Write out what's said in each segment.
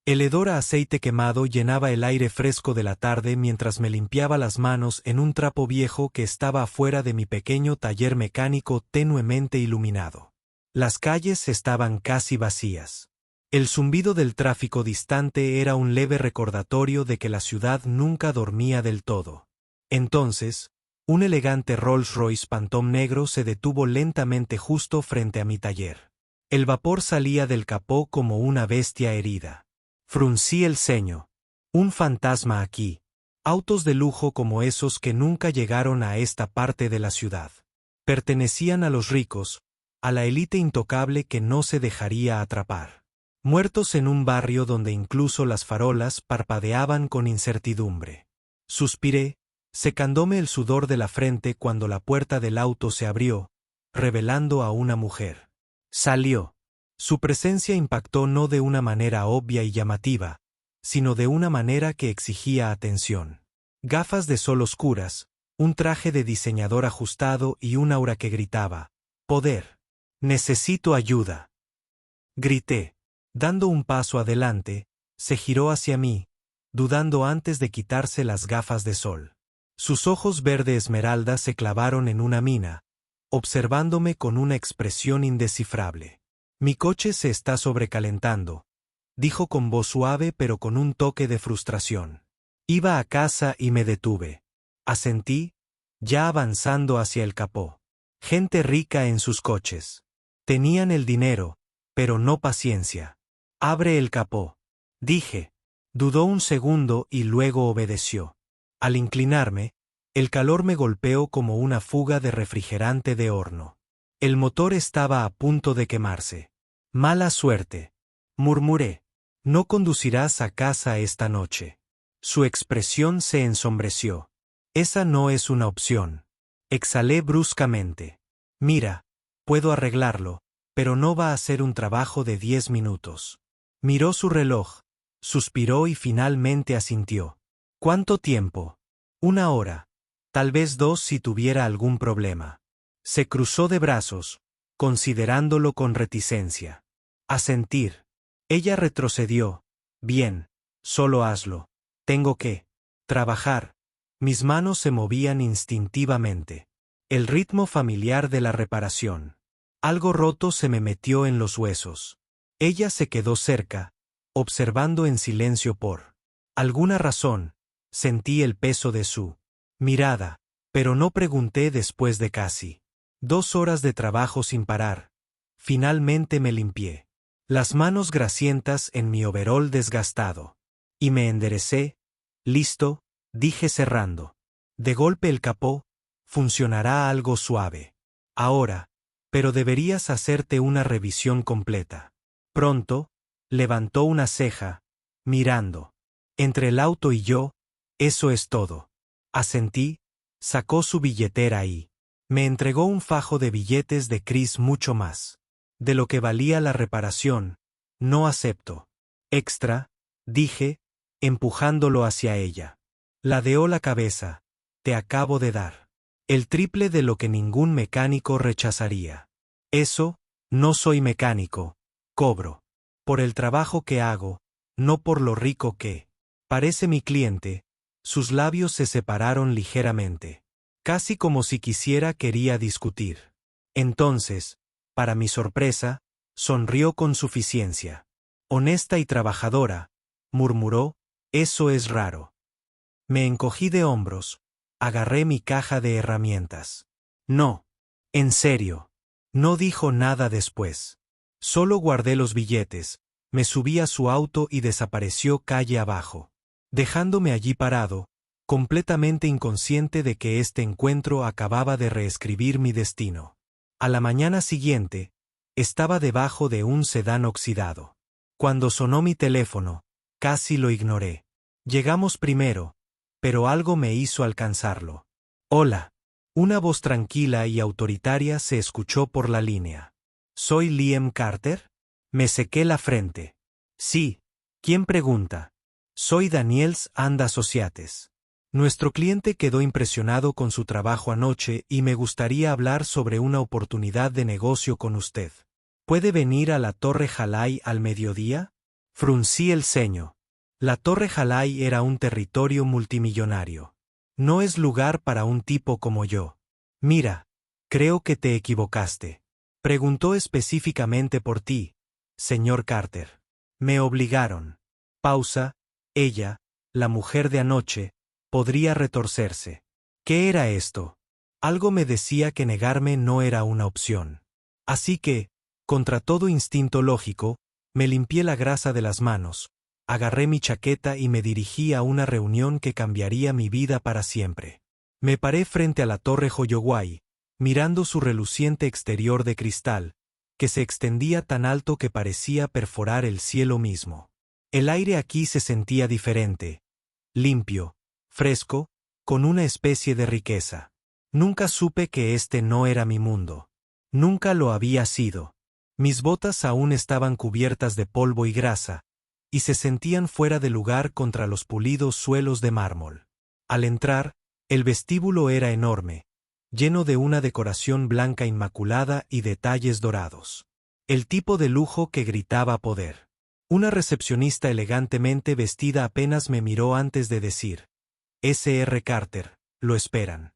El hedor a aceite quemado llenaba el aire fresco de la tarde mientras me limpiaba las manos en un trapo viejo que estaba afuera de mi pequeño taller mecánico tenuemente iluminado. Las calles estaban casi vacías. El zumbido del tráfico distante era un leve recordatorio de que la ciudad nunca dormía del todo. Entonces, un elegante Rolls-Royce Phantom negro se detuvo lentamente justo frente a mi taller. El vapor salía del capó como una bestia herida. Fruncí el ceño. Un fantasma aquí. Autos de lujo como esos que nunca llegaron a esta parte de la ciudad. Pertenecían a los ricos, a la élite intocable que no se dejaría atrapar. Muertos en un barrio donde incluso las farolas parpadeaban con incertidumbre. Suspiré, secándome el sudor de la frente cuando la puerta del auto se abrió, revelando a una mujer. Salió. Su presencia impactó no de una manera obvia y llamativa, sino de una manera que exigía atención. Gafas de sol oscuras, un traje de diseñador ajustado y un aura que gritaba: «Poder. Necesito ayuda». Grité. Dando un paso adelante, se giró hacia mí, dudando antes de quitarse las gafas de sol. Sus ojos verde esmeralda se clavaron en una mina, observándome con una expresión indescifrable. «Mi coche se está sobrecalentando», dijo con voz suave pero con un toque de frustración. Iba a casa y me detuve. Asentí, ya avanzando hacia el capó. Gente rica en sus coches. Tenían el dinero, pero no paciencia. «Abre el capó», dije. Dudó un segundo y luego obedeció. Al inclinarme, el calor me golpeó como una fuga de refrigerante de horno. El motor estaba a punto de quemarse. «Mala suerte», murmuré. «No conducirás a casa esta noche». Su expresión se ensombreció. «Esa no es una opción». Exhalé bruscamente. «Mira, puedo arreglarlo, pero no va a ser un trabajo de 10 minutos». Miró su reloj, suspiró y finalmente asintió. «¿Cuánto tiempo?» «1 hora. Tal vez 2 si tuviera algún problema». Se cruzó de brazos, considerándolo con reticencia. Asentir. Ella retrocedió. «Bien, solo hazlo. Tengo que trabajar». Mis manos se movían instintivamente. El ritmo familiar de la reparación. Algo roto se me metió en los huesos. Ella se quedó cerca, observando en silencio por alguna razón. Sentí el peso de su mirada, pero no pregunté después de casi 2 horas de trabajo sin parar. Finalmente me limpié las manos grasientas en mi overol desgastado. Y me enderecé. «Listo», dije cerrando. De golpe el capó, funcionará algo suave. Ahora, pero deberías hacerte una revisión completa. Pronto, levantó una ceja, mirando. Entre el auto y yo, eso es todo. Asentí, sacó su billetera y me entregó un fajo de billetes de Chris mucho más de lo que valía la reparación. «No acepto». «Extra», dije, empujándolo hacia ella. Ladeó la cabeza. «Te acabo de dar el triple de lo que ningún mecánico rechazaría». «Eso, no soy mecánico. Cobro por el trabajo que hago, no por lo rico que parece mi cliente». Sus labios se separaron ligeramente. Casi como si quería discutir. Entonces, para mi sorpresa, sonrió con suficiencia. «Honesta y trabajadora», murmuró. «Eso es raro». Me encogí de hombros. Agarré mi caja de herramientas. «No. En serio». No dijo nada después. Solo guardé los billetes, me subí a su auto y desapareció calle abajo, dejándome allí parado, completamente inconsciente de que este encuentro acababa de reescribir mi destino. A la mañana siguiente, estaba debajo de un sedán oxidado. Cuando sonó mi teléfono, casi lo ignoré. Llegamos primero, pero algo me hizo alcanzarlo. «Hola». Una voz tranquila y autoritaria se escuchó por la línea. «¿Soy Liam Carter?» Me sequé la frente. «Sí. ¿Quién pregunta?» «Soy Daniels and Associates. Nuestro cliente quedó impresionado con su trabajo anoche y me gustaría hablar sobre una oportunidad de negocio con usted. ¿Puede venir a la Torre Jalai al mediodía?» Fruncí el ceño. La Torre Jalai era un territorio multimillonario. No es lugar para un tipo como yo. Mira, creo que te equivocaste. Preguntó específicamente por ti, señor Carter. Me obligaron. Pausa. Ella, la mujer de anoche, podría retorcerse. ¿Qué era esto? Algo me decía que negarme no era una opción. Así que, contra todo instinto lógico, me limpié la grasa de las manos, agarré mi chaqueta y me dirigí a una reunión que cambiaría mi vida para siempre. Me paré frente a la Torre Joyoway, mirando su reluciente exterior de cristal, que se extendía tan alto que parecía perforar el cielo mismo. El aire aquí se sentía diferente, limpio, fresco, con una especie de riqueza. Nunca supe que este no era mi mundo. Nunca lo había sido. Mis botas aún estaban cubiertas de polvo y grasa, y se sentían fuera de lugar contra los pulidos suelos de mármol. Al entrar, el vestíbulo era enorme, lleno de una decoración blanca inmaculada y detalles dorados. El tipo de lujo que gritaba poder. Una recepcionista elegantemente vestida apenas me miró antes de decir: Sr. Carter, lo esperan.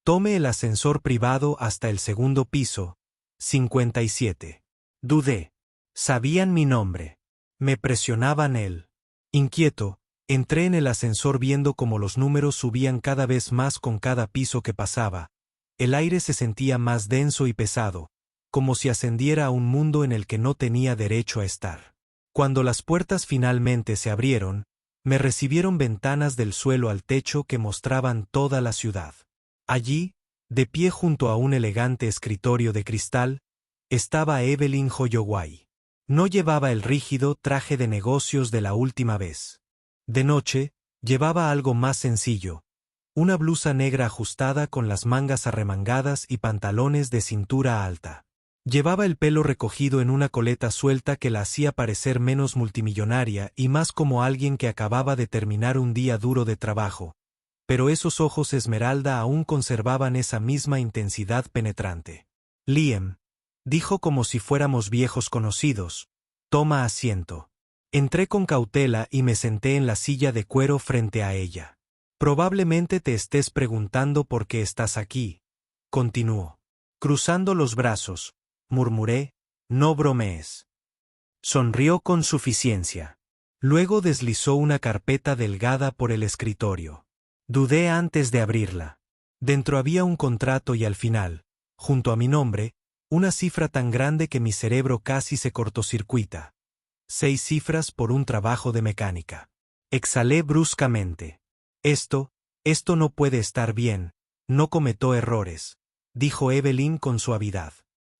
Tome el ascensor privado hasta el segundo piso, 57. Dudé. Sabían mi nombre. Me presionaban él. Inquieto, entré en el ascensor viendo cómo los números subían cada vez más con cada piso que pasaba. El aire se sentía más denso y pesado, como si ascendiera a un mundo en el que no tenía derecho a estar. Cuando las puertas finalmente se abrieron, me recibieron ventanas del suelo al techo que mostraban toda la ciudad. Allí, de pie junto a un elegante escritorio de cristal, estaba Evelyn Joyoway. No llevaba el rígido traje de negocios de la última vez. De noche, llevaba algo más sencillo, una blusa negra ajustada con las mangas arremangadas y pantalones de cintura alta. Llevaba el pelo recogido en una coleta suelta que la hacía parecer menos multimillonaria y más como alguien que acababa de terminar un día duro de trabajo, pero esos ojos esmeralda aún conservaban esa misma intensidad penetrante. Liam, dijo como si fuéramos viejos conocidos, toma asiento. Entré con cautela y me senté en la silla de cuero frente a ella. Probablemente te estés preguntando por qué estás aquí, continuó. Cruzando los brazos, murmuré, no bromees. Sonrió con suficiencia. Luego deslizó una carpeta delgada por el escritorio. Dudé antes de abrirla. Dentro había un contrato y al final, junto a mi nombre, una cifra tan grande que mi cerebro casi se cortocircuita. 6 cifras por un trabajo de mecánica. Exhalé bruscamente. Esto no puede estar bien, no cometó errores, dijo Evelyn con suavidad.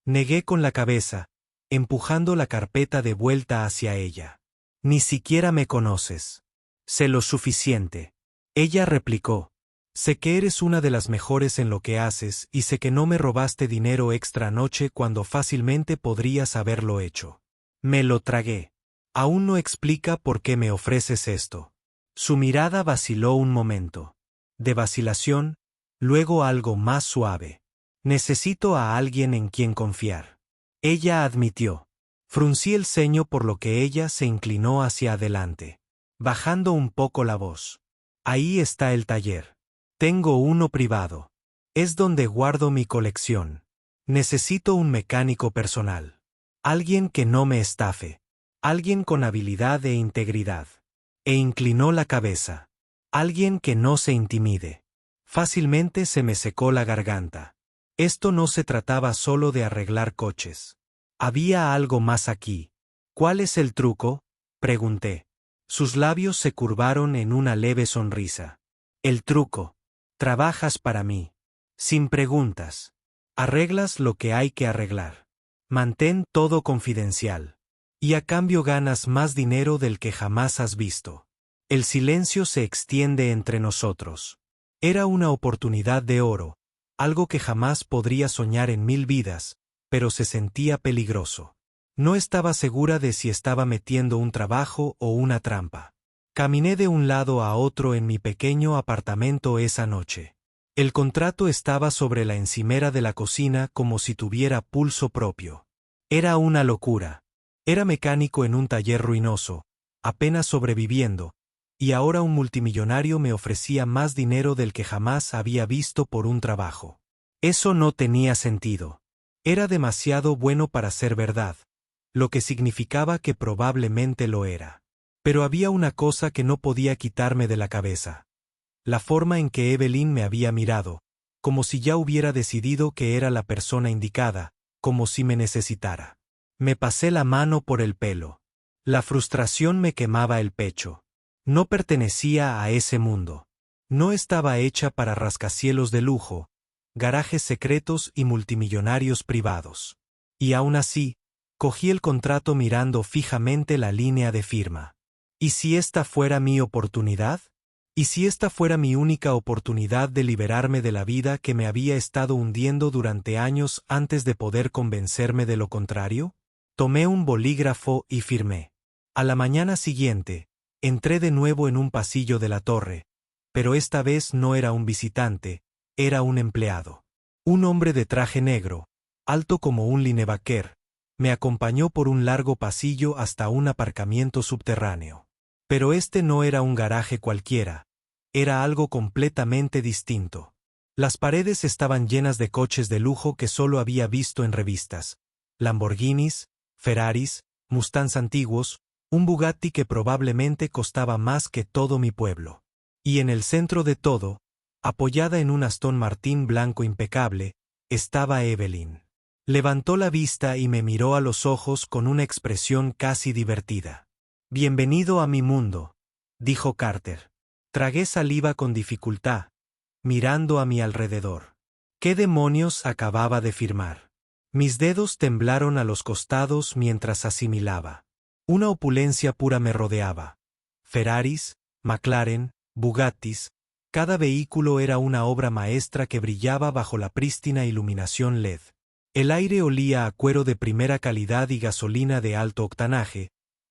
Negué con la cabeza, empujando la carpeta de vuelta hacia ella. Ni siquiera me conoces. Sé lo suficiente. Ella replicó. Sé que eres una de las mejores en lo que haces y sé que no me robaste dinero extra anoche cuando fácilmente podrías haberlo hecho. Me lo tragué. Aún no explica por qué me ofreces esto. Su mirada vaciló un momento. De vacilación, luego algo más suave. Necesito a alguien en quien confiar. Ella admitió. Fruncí el ceño por lo que ella se inclinó hacia adelante, bajando un poco la voz. Ahí está el taller. Tengo uno privado. Es donde guardo mi colección. Necesito un mecánico personal. Alguien que no me estafe. Alguien con habilidad e integridad. E inclinó la cabeza. Alguien que no se intimide. Fácilmente se me secó la garganta. Esto no se trataba solo de arreglar coches. Había algo más aquí. ¿Cuál es el truco?, pregunté. Sus labios se curvaron en una leve sonrisa. El truco. Trabajas para mí. Sin preguntas. Arreglas lo que hay que arreglar. Mantén todo confidencial. Y a cambio ganas más dinero del que jamás has visto. El silencio se extiende entre nosotros. Era una oportunidad de oro, algo que jamás podría soñar en 1000 vidas, pero se sentía peligroso. No estaba segura de si estaba metiendo un trabajo o una trampa. Caminé de un lado a otro en mi pequeño apartamento esa noche. El contrato estaba sobre la encimera de la cocina como si tuviera pulso propio. Era una locura. Era mecánico en un taller ruinoso, apenas sobreviviendo, y ahora un multimillonario me ofrecía más dinero del que jamás había visto por un trabajo. Eso no tenía sentido. Era demasiado bueno para ser verdad, lo que significaba que probablemente lo era. Pero había una cosa que no podía quitarme de la cabeza. La forma en que Evelyn me había mirado, como si ya hubiera decidido que era la persona indicada, como si me necesitara. Me pasé la mano por el pelo. La frustración me quemaba el pecho. No pertenecía a ese mundo. No estaba hecha para rascacielos de lujo, garajes secretos y multimillonarios privados. Y aún así, cogí el contrato mirando fijamente la línea de firma. ¿Y si esta fuera mi oportunidad? ¿Y si esta fuera mi única oportunidad de liberarme de la vida que me había estado hundiendo durante años antes de poder convencerme de lo contrario? Tomé un bolígrafo y firmé. A la mañana siguiente, entré de nuevo en un pasillo de la torre, pero esta vez no era un visitante, era un empleado. Un hombre de traje negro, alto como un linebacker, me acompañó por un largo pasillo hasta un aparcamiento subterráneo. Pero este no era un garaje cualquiera, era algo completamente distinto. Las paredes estaban llenas de coches de lujo que solo había visto en revistas: Lamborghinis, Ferraris, Mustangs antiguos, un Bugatti que probablemente costaba más que todo mi pueblo. Y en el centro de todo, apoyada en un Aston Martin blanco impecable, estaba Evelyn. Levantó la vista y me miró a los ojos con una expresión casi divertida. «Bienvenido a mi mundo», dijo Carter. Tragué saliva con dificultad, mirando a mi alrededor. ¿Qué demonios acababa de firmar? Mis dedos temblaron a los costados mientras asimilaba. Una opulencia pura me rodeaba. Ferraris, McLaren, Bugattis, cada vehículo era una obra maestra que brillaba bajo la prístina iluminación LED. El aire olía a cuero de primera calidad y gasolina de alto octanaje,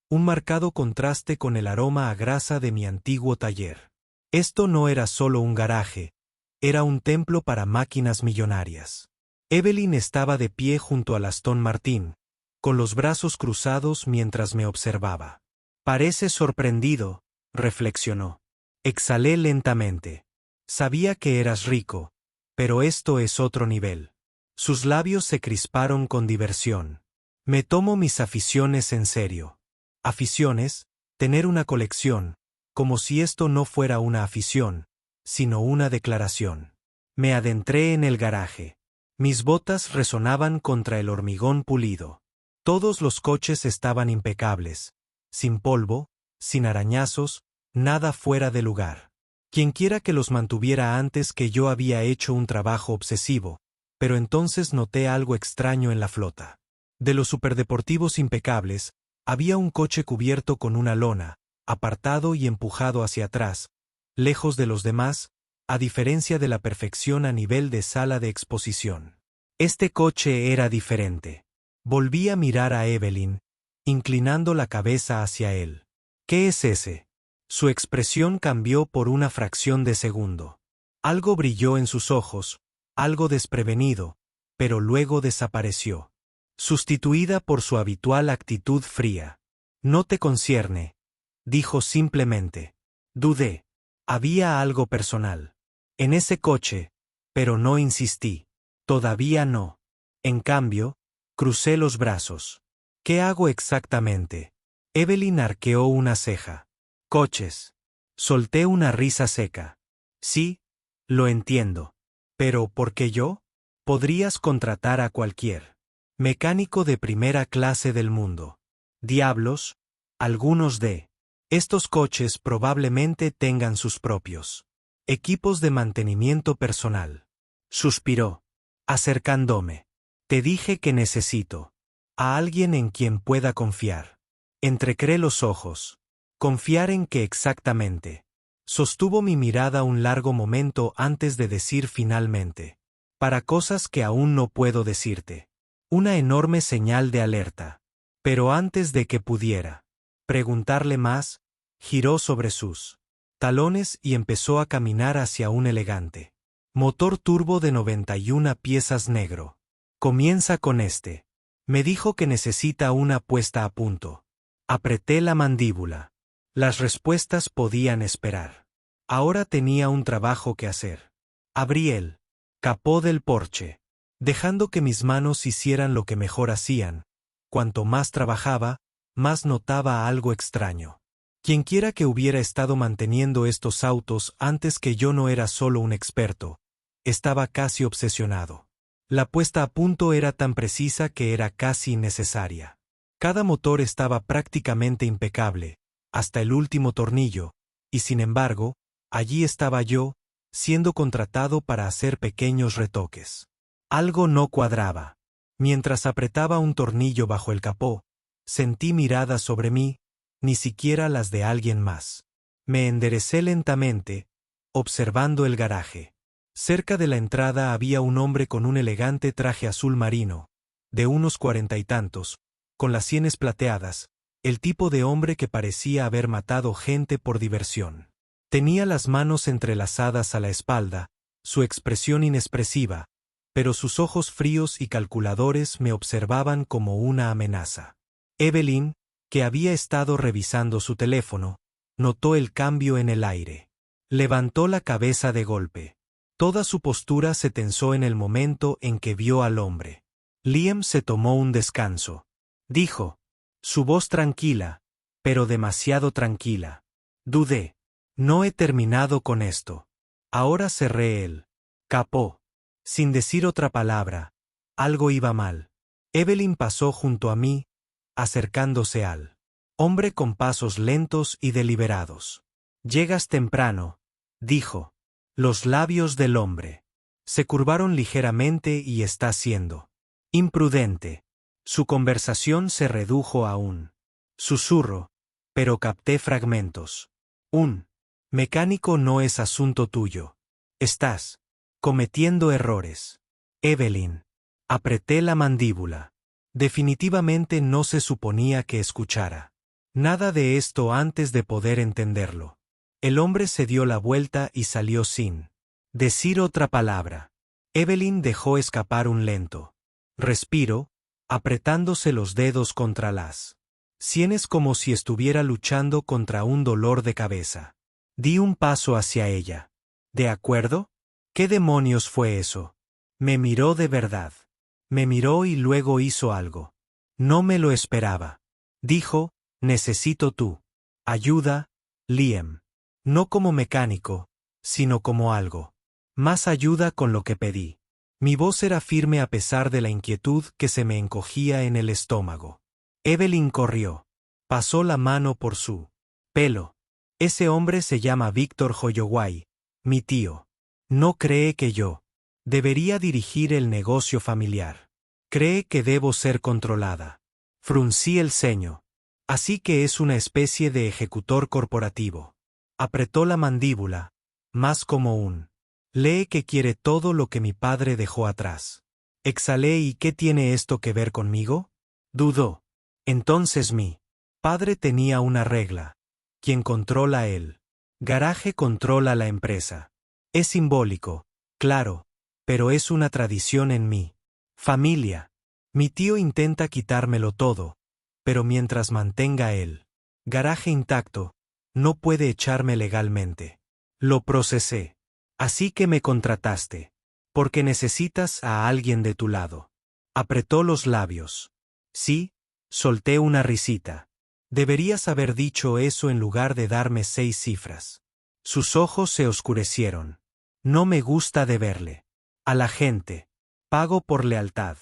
un marcado contraste con el aroma a grasa de mi antiguo taller. Esto no era solo un garaje, era un templo para máquinas millonarias. Evelyn estaba de pie junto al Aston Martin, con los brazos cruzados mientras me observaba. «Parece sorprendido», reflexionó. Exhalé lentamente. Sabía que eras rico, pero esto es otro nivel. Sus labios se crisparon con diversión. Me tomo mis aficiones en serio. Aficiones, tener una colección, como si esto no fuera una afición, sino una declaración. Me adentré en el garaje. Mis botas resonaban contra el hormigón pulido. Todos los coches estaban impecables, sin polvo, sin arañazos, nada fuera de lugar. Quienquiera que los mantuviera antes que yo había hecho un trabajo obsesivo, pero entonces noté algo extraño en la flota. De los superdeportivos impecables, había un coche cubierto con una lona, apartado y empujado hacia atrás, lejos de los demás, a diferencia de la perfección a nivel de sala de exposición. Este coche era diferente. Volví a mirar a Evelyn, inclinando la cabeza hacia él. «¿Qué es ese?» Su expresión cambió por una fracción de segundo. Algo brilló en sus ojos, algo desprevenido, pero luego desapareció, sustituida por su habitual actitud fría. «No te concierne», dijo simplemente. Dudé. Había algo personal en ese coche, pero no insistí. Todavía no. En cambio, crucé los brazos. «¿Qué hago exactamente?» Evelyn arqueó una ceja. «Coches». Solté una risa seca. «Sí, lo entiendo. Pero ¿por qué yo? Podrías contratar a cualquier mecánico de primera clase del mundo. Diablos, algunos de estos coches probablemente tengan sus propios equipos de mantenimiento personal». Suspiró, acercándome. «Te dije que necesito a alguien en quien pueda confiar». Entrecré los ojos. «¿Confiar en qué exactamente?» Sostuvo mi mirada un largo momento antes de decir finalmente: «Para cosas que aún no puedo decirte». Una enorme señal de alerta. Pero antes de que pudiera preguntarle más, giró sobre sus talones y empezó a caminar hacia un elegante motor turbo de 91 piezas negro. «Comienza con este». Me dijo que necesita una puesta a punto. Apreté la mandíbula. Las respuestas podían esperar. Ahora tenía un trabajo que hacer. Abrí el capó del porche, dejando que mis manos hicieran lo que mejor hacían. Cuanto más trabajaba, más notaba algo extraño. Quienquiera que hubiera estado manteniendo estos autos antes que yo no era solo un experto, estaba casi obsesionado. La puesta a punto era tan precisa que era casi innecesaria. Cada motor estaba prácticamente impecable, hasta el último tornillo, y sin embargo, allí estaba yo, siendo contratado para hacer pequeños retoques. Algo no cuadraba. Mientras apretaba un tornillo bajo el capó, sentí miradas sobre mí, ni siquiera las de alguien más. Me enderecé lentamente, observando el garaje. Cerca de la entrada había un hombre con un elegante traje azul marino, de unos 40 y tantos, con las sienes plateadas, el tipo de hombre que parecía haber matado gente por diversión. Tenía las manos entrelazadas a la espalda, su expresión inexpresiva, pero sus ojos fríos y calculadores me observaban como una amenaza. Evelyn, que había estado revisando su teléfono, notó el cambio en el aire. Levantó la cabeza de golpe. Toda su postura se tensó en el momento en que vio al hombre. Liam se tomó un descanso. Dijo, su voz tranquila, pero demasiado tranquila. Dudé. No he terminado con esto. Ahora cerré el capó. Sin decir otra palabra, algo iba mal. Evelyn pasó junto a mí, acercándose al hombre con pasos lentos y deliberados. Llegas temprano, dijo. Los labios del hombre se curvaron ligeramente y está siendo imprudente. Su conversación se redujo a un susurro, pero capté fragmentos. Un mecánico no es asunto tuyo. Estás cometiendo errores. Evelyn. Apreté la mandíbula. Definitivamente no se suponía que escuchara nada de esto antes de poder entenderlo. El hombre se dio la vuelta y salió sin decir otra palabra. Evelyn dejó escapar un lento respiro, apretándose los dedos contra las sienes como si estuviera luchando contra un dolor de cabeza. Di un paso hacia ella. ¿De acuerdo? ¿Qué demonios fue eso? Me miró de verdad. Me miró y luego hizo algo. No me lo esperaba. Dijo, necesito tu ayuda, Liam. No como mecánico, sino como algo. Más ayuda con lo que pedí. Mi voz era firme a pesar de la inquietud que se me encogía en el estómago. Evelyn corrió. Pasó la mano por su pelo. Ese hombre se llama Víctor Holloway, mi tío. No cree que yo debería dirigir el negocio familiar. Cree que debo ser controlada. Fruncí el ceño. Así que es una especie de ejecutor corporativo. Apretó la mandíbula, más como un lee que quiere todo lo que mi padre dejó atrás. Exhalé. ¿Y qué tiene esto que ver conmigo? Dudó. Entonces mi padre tenía una regla. Quien controla el garaje controla la empresa. Es simbólico, claro, pero es una tradición en mi familia. Mi tío intenta quitármelo todo, pero mientras mantenga el garaje intacto, no puede echarme legalmente. Lo procesé. Así que me contrataste. Porque necesitas a alguien de tu lado. Apretó los labios. Sí, solté una risita. Deberías haber dicho eso en lugar de darme 6 cifras. Sus ojos se oscurecieron. No me gusta deberle a la gente. Pago por lealtad.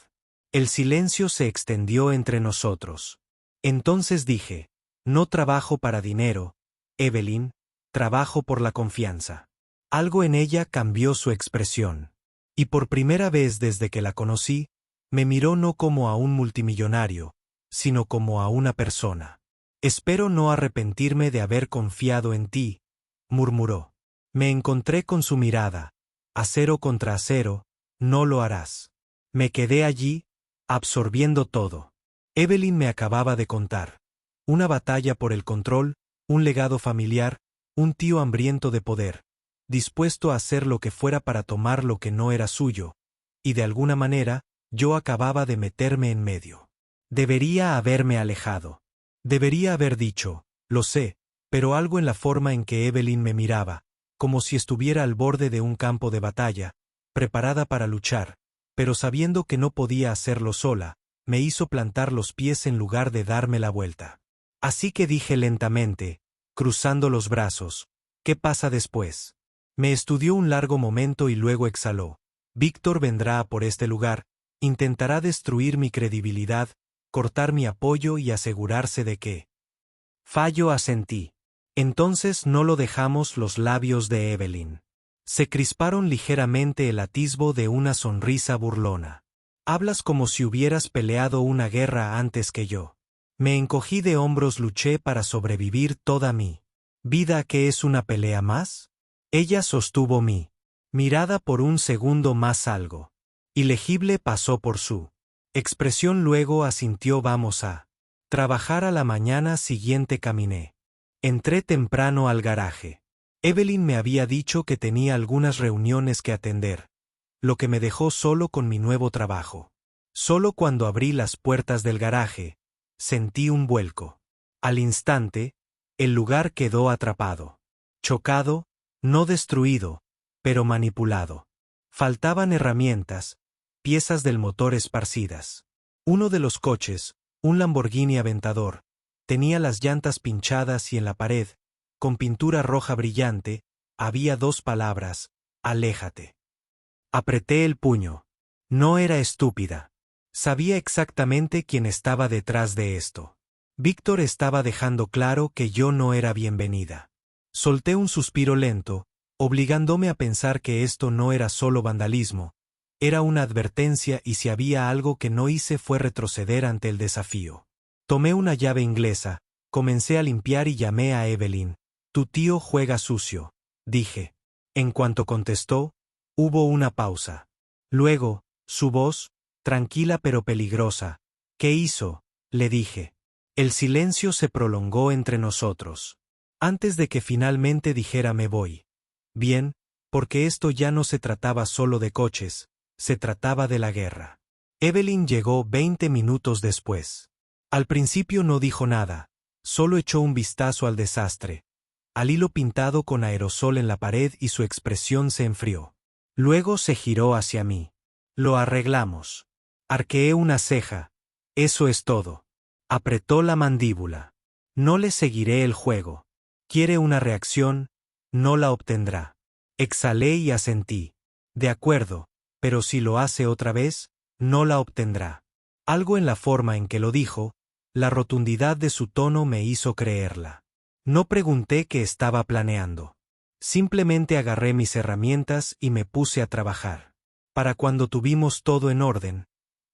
El silencio se extendió entre nosotros. Entonces dije, no trabajo para dinero, Evelyn, trabajo por la confianza. Algo en ella cambió su expresión. Y por primera vez desde que la conocí, me miró no como a un multimillonario, sino como a una persona. Espero no arrepentirme de haber confiado en ti, murmuró. Me encontré con su mirada. Acero contra acero, no lo harás. Me quedé allí, absorbiendo todo. Evelyn me acababa de contar. Una batalla por el control, un legado familiar, un tío hambriento de poder, dispuesto a hacer lo que fuera para tomar lo que no era suyo, y de alguna manera, yo acababa de meterme en medio. Debería haberme alejado. Debería haber dicho, lo sé, pero algo en la forma en que Evelyn me miraba, como si estuviera al borde de un campo de batalla, preparada para luchar, pero sabiendo que no podía hacerlo sola, me hizo plantar los pies en lugar de darme la vuelta. Así que dije lentamente, cruzando los brazos, ¿qué pasa después? Me estudió un largo momento y luego exhaló. Víctor vendrá por este lugar, intentará destruir mi credibilidad, cortar mi apoyo y asegurarse de que fallo. Asentí. Entonces no lo dejamos. Los labios de Evelyn se crisparon ligeramente el atisbo de una sonrisa burlona. Hablas como si hubieras peleado una guerra antes que yo. Me encogí de hombros. Luché para sobrevivir toda mi vida. ¿Qué es una pelea más? Ella sostuvo mi mirada por un segundo más. Algo ilegible pasó por su expresión, luego asintió. Vamos a trabajar. A la mañana siguiente caminé. Entré temprano al garaje. Evelyn me había dicho que tenía algunas reuniones que atender, lo que me dejó solo con mi nuevo trabajo. Solo cuando abrí las puertas del garaje, sentí un vuelco. Al instante, el lugar quedó atrapado. Chocado, no destruido, pero manipulado. Faltaban herramientas, piezas del motor esparcidas. Uno de los coches, un Lamborghini Aventador, tenía las llantas pinchadas y en la pared, con pintura roja brillante, había 2 palabras: aléjate. Apreté el puño. No era estúpida. Sabía exactamente quién estaba detrás de esto. Víctor estaba dejando claro que yo no era bienvenida. Solté un suspiro lento, obligándome a pensar que esto no era solo vandalismo, era una advertencia, y si había algo que no hice fue retroceder ante el desafío. Tomé una llave inglesa, comencé a limpiar y llamé a Evelyn. Tu tío juega sucio, dije. En cuanto contestó, hubo una pausa. Luego, su voz, tranquila pero peligrosa. ¿Qué hizo?, le dije. El silencio se prolongó entre nosotros. Antes de que finalmente dijera me voy. Bien, porque esto ya no se trataba solo de coches, se trataba de la guerra. Evelyn llegó 20 minutos después. Al principio no dijo nada, solo echó un vistazo al desastre, al hilo pintado con aerosol en la pared, y su expresión se enfrió. Luego se giró hacia mí. Lo arreglamos. Arqueé una ceja. Eso es todo. Apretó la mandíbula. No le seguiré el juego. Quiere una reacción, no la obtendrá. Exhalé y asentí. De acuerdo, pero si lo hace otra vez, no la obtendrá. Algo en la forma en que lo dijo, la rotundidad de su tono me hizo creerla. No pregunté qué estaba planeando. Simplemente agarré mis herramientas y me puse a trabajar. Para cuando tuvimos todo en orden,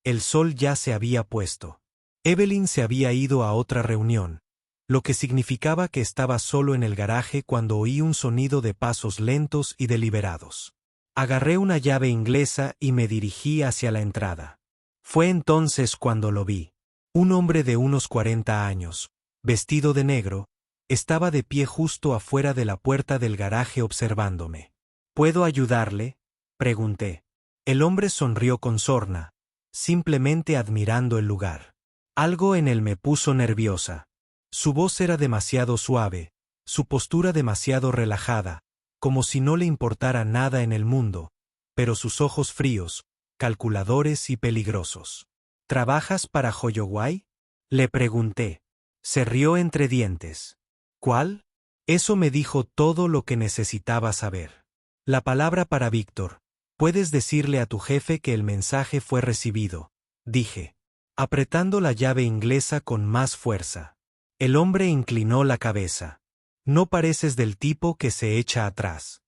el sol ya se había puesto. Evelyn se había ido a otra reunión, lo que significaba que estaba solo en el garaje cuando oí un sonido de pasos lentos y deliberados. Agarré una llave inglesa y me dirigí hacia la entrada. Fue entonces cuando lo vi. Un hombre de unos 40 años, vestido de negro, estaba de pie justo afuera de la puerta del garaje observándome. ¿Puedo ayudarle?, pregunté. El hombre sonrió con sorna, simplemente admirando el lugar. Algo en él me puso nerviosa. Su voz era demasiado suave, su postura demasiado relajada, como si no le importara nada en el mundo, pero sus ojos fríos, calculadores y peligrosos. ¿Trabajas para Holloway?, le pregunté. Se rió entre dientes. ¿Cuál? Eso me dijo todo lo que necesitaba saber. La palabra para Víctor. Puedes decirle a tu jefe que el mensaje fue recibido, dije, apretando la llave inglesa con más fuerza. El hombre inclinó la cabeza. No pareces del tipo que se echa atrás.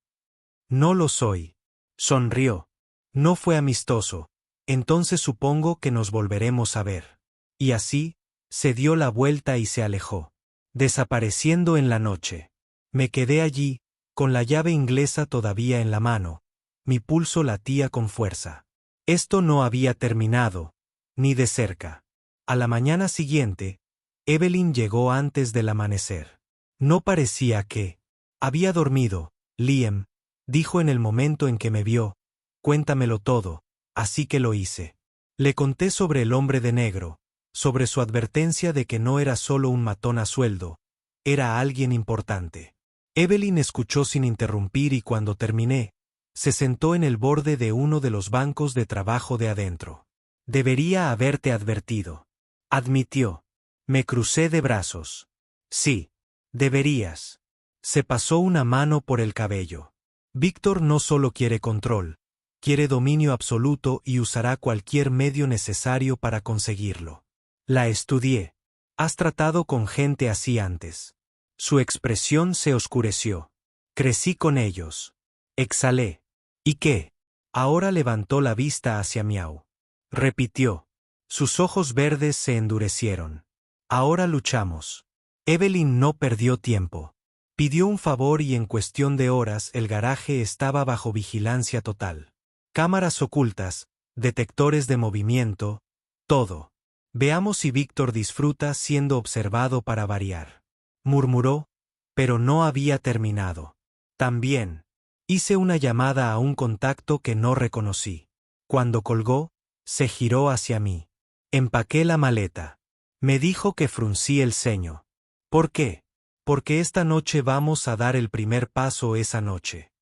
No lo soy. Sonrió. No fue amistoso. Entonces supongo que nos volveremos a ver. Y así, se dio la vuelta y se alejó, desapareciendo en la noche. Me quedé allí, con la llave inglesa todavía en la mano. Mi pulso latía con fuerza. Esto no había terminado, ni de cerca. A la mañana siguiente, Evelyn llegó antes del amanecer. No parecía que había dormido. Liam, dijo en el momento en que me vio, cuéntamelo todo, así que lo hice. Le conté sobre el hombre de negro, sobre su advertencia de que no era solo un matón a sueldo, era alguien importante. Evelyn escuchó sin interrumpir y cuando terminé, se sentó en el borde de uno de los bancos de trabajo de adentro. Debería haberte advertido, admitió. Me crucé de brazos. Sí, deberías. Se pasó una mano por el cabello. Víctor no solo quiere control, quiere dominio absoluto y usará cualquier medio necesario para conseguirlo. La estudié. Has tratado con gente así antes. Su expresión se oscureció. Crecí con ellos. Exhalé. ¿Y qué? Ahora levantó la vista hacia Miau. Repitió. Sus ojos verdes se endurecieron. Ahora luchamos. Evelyn no perdió tiempo. Pidió un favor y en cuestión de horas el garaje estaba bajo vigilancia total. Cámaras ocultas, detectores de movimiento, todo. Veamos si Víctor disfruta siendo observado para variar. Murmuró, pero no había terminado. También. Hice una llamada a un contacto que no reconocí. Cuando colgó, se giró hacia mí. Empaqué la maleta. Me dijo que fruncí el ceño. ¿Por qué? Porque esta noche vamos a dar el primer paso esa noche.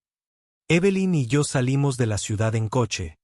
Evelyn y yo salimos de la ciudad en coche,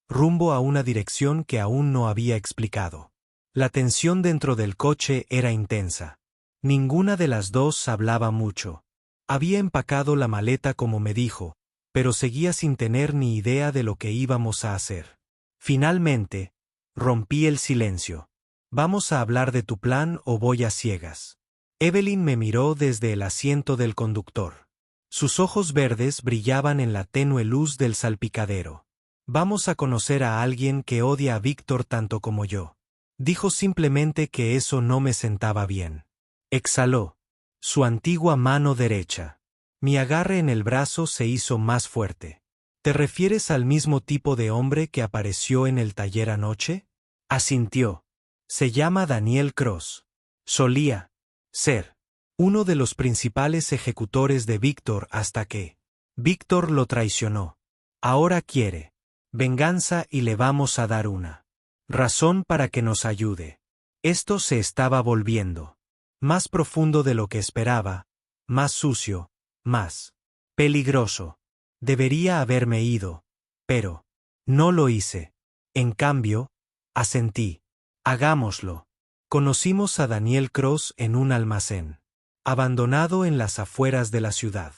rumbo a una dirección que aún no había explicado. La tensión dentro del coche era intensa. Ninguna de las dos hablaba mucho. Había empacado la maleta como me dijo, pero seguía sin tener ni idea de lo que íbamos a hacer. Finalmente, rompí el silencio. ¿Vamos a hablar de tu plan o voy a ciegas? Evelyn me miró desde el asiento del conductor. Sus ojos verdes brillaban en la tenue luz del salpicadero. Vamos a conocer a alguien que odia a Víctor tanto como yo. Dijo simplemente que eso no me sentaba bien. Exhaló. Su antigua mano derecha. Mi agarre en el brazo se hizo más fuerte. ¿Te refieres al mismo tipo de hombre que apareció en el taller anoche? Asintió. Se llama Daniel Cross. Solía ser uno de los principales ejecutores de Víctor hasta que Víctor lo traicionó. Ahora quiere venganza y le vamos a dar una razón para que nos ayude. Esto se estaba volviendo más profundo de lo que esperaba, más sucio, más peligroso. Debería haberme ido, pero no lo hice. En cambio, asentí. Hagámoslo. Conocimos a Daniel Cross en un almacén, abandonado en las afueras de la ciudad.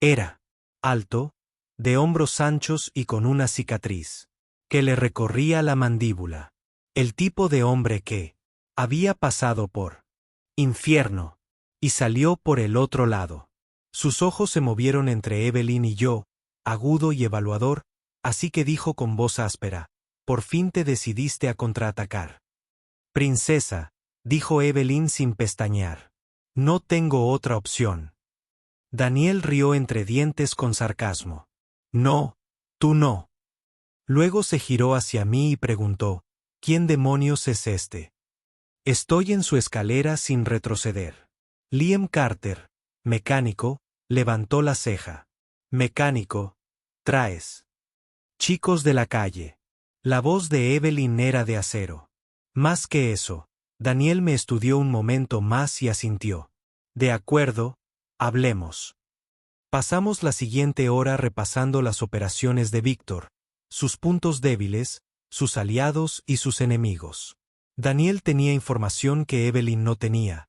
Era alto, de hombros anchos y con una cicatriz que le recorría la mandíbula. El tipo de hombre que había pasado por infierno y salió por el otro lado. Sus ojos se movieron entre Evelyn y yo, agudo y evaluador, así que dijo con voz áspera, «Por fin te decidiste a contraatacar». «Princesa», dijo Evelyn sin pestañear. «No tengo otra opción». Daniel rió entre dientes con sarcasmo. «No, tú no». Luego se giró hacia mí y preguntó, «¿Quién demonios es este?». Estoy en su escalera sin retroceder. Liam Carter, mecánico, levantó la ceja. «Mecánico, traes». «Chicos de la calle». La voz de Evelyn era de acero. Más que eso, Daniel me estudió un momento más y asintió. «De acuerdo, hablemos». Pasamos la siguiente hora repasando las operaciones de Víctor, sus puntos débiles, sus aliados y sus enemigos. Daniel tenía información que Evelyn no tenía,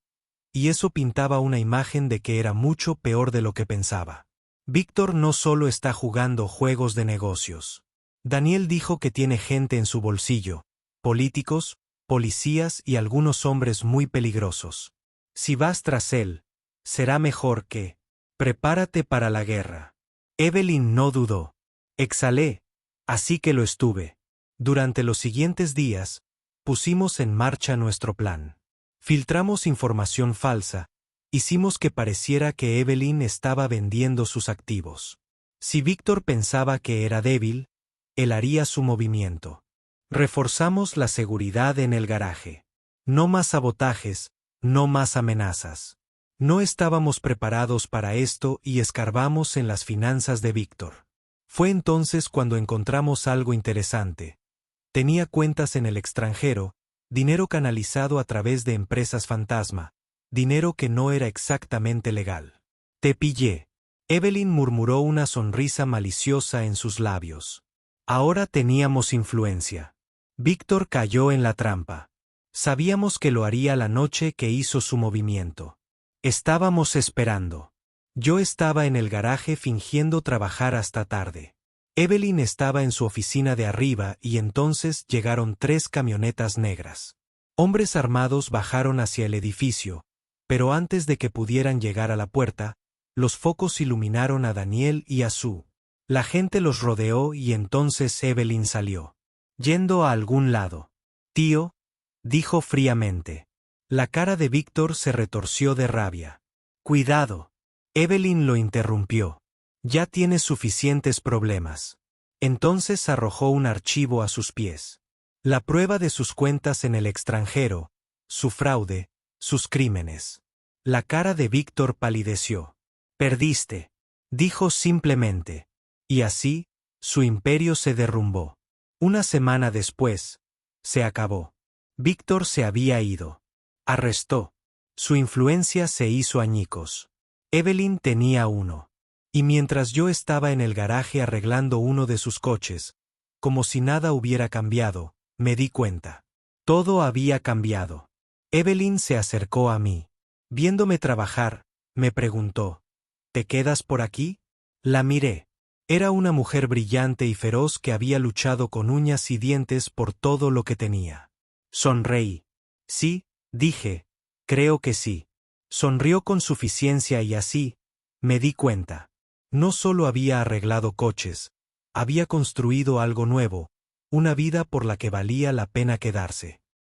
y eso pintaba una imagen de que era mucho peor de lo que pensaba. Víctor no solo está jugando juegos de negocios. Daniel dijo que tiene gente en su bolsillo, políticos, policías y algunos hombres muy peligrosos. Si vas tras él, será mejor que prepárate para la guerra. Evelyn no dudó. Exhalé, así que lo estuve. Durante los siguientes días, pusimos en marcha nuestro plan. Filtramos información falsa, hicimos que pareciera que Evelyn estaba vendiendo sus activos. Si Víctor pensaba que era débil, él haría su movimiento. Reforzamos la seguridad en el garaje. No más sabotajes, no más amenazas. No estábamos preparados para esto y escarbamos en las finanzas de Víctor. Fue entonces cuando encontramos algo interesante. Tenía cuentas en el extranjero, dinero canalizado a través de empresas fantasma, dinero que no era exactamente legal. Te pillé. Evelyn murmuró una sonrisa maliciosa en sus labios. Ahora teníamos influencia. Víctor cayó en la trampa. Sabíamos que lo haría la noche que hizo su movimiento. Estábamos esperando. Yo estaba en el garaje fingiendo trabajar hasta tarde. Evelyn estaba en su oficina de arriba y entonces llegaron 3 camionetas negras. Hombres armados bajaron hacia el edificio, pero antes de que pudieran llegar a la puerta, los focos iluminaron a Daniel y a Sue. La gente los rodeó y entonces Evelyn salió. Yendo a algún lado. Tío, dijo fríamente. La cara de Víctor se retorció de rabia. Cuidado. Evelyn lo interrumpió. Ya tienes suficientes problemas. Entonces arrojó un archivo a sus pies. La prueba de sus cuentas en el extranjero, su fraude, sus crímenes. La cara de Víctor palideció. Perdiste, dijo simplemente. Y así, su imperio se derrumbó. Una semana después, se acabó. Víctor se había ido. Arrestó. Su influencia se hizo añicos. Evelyn tenía uno. Y mientras yo estaba en el garaje arreglando uno de sus coches, como si nada hubiera cambiado, me di cuenta. Todo había cambiado. Evelyn se acercó a mí. Viéndome trabajar, me preguntó, ¿te quedas por aquí? La miré. Era una mujer brillante y feroz que había luchado con uñas y dientes por todo lo que tenía. Sonreí. Sí, dije, creo que sí. Sonrió con suficiencia y así, me di cuenta. No solo había arreglado coches, había construido algo nuevo, una vida por la que valía la pena quedarse.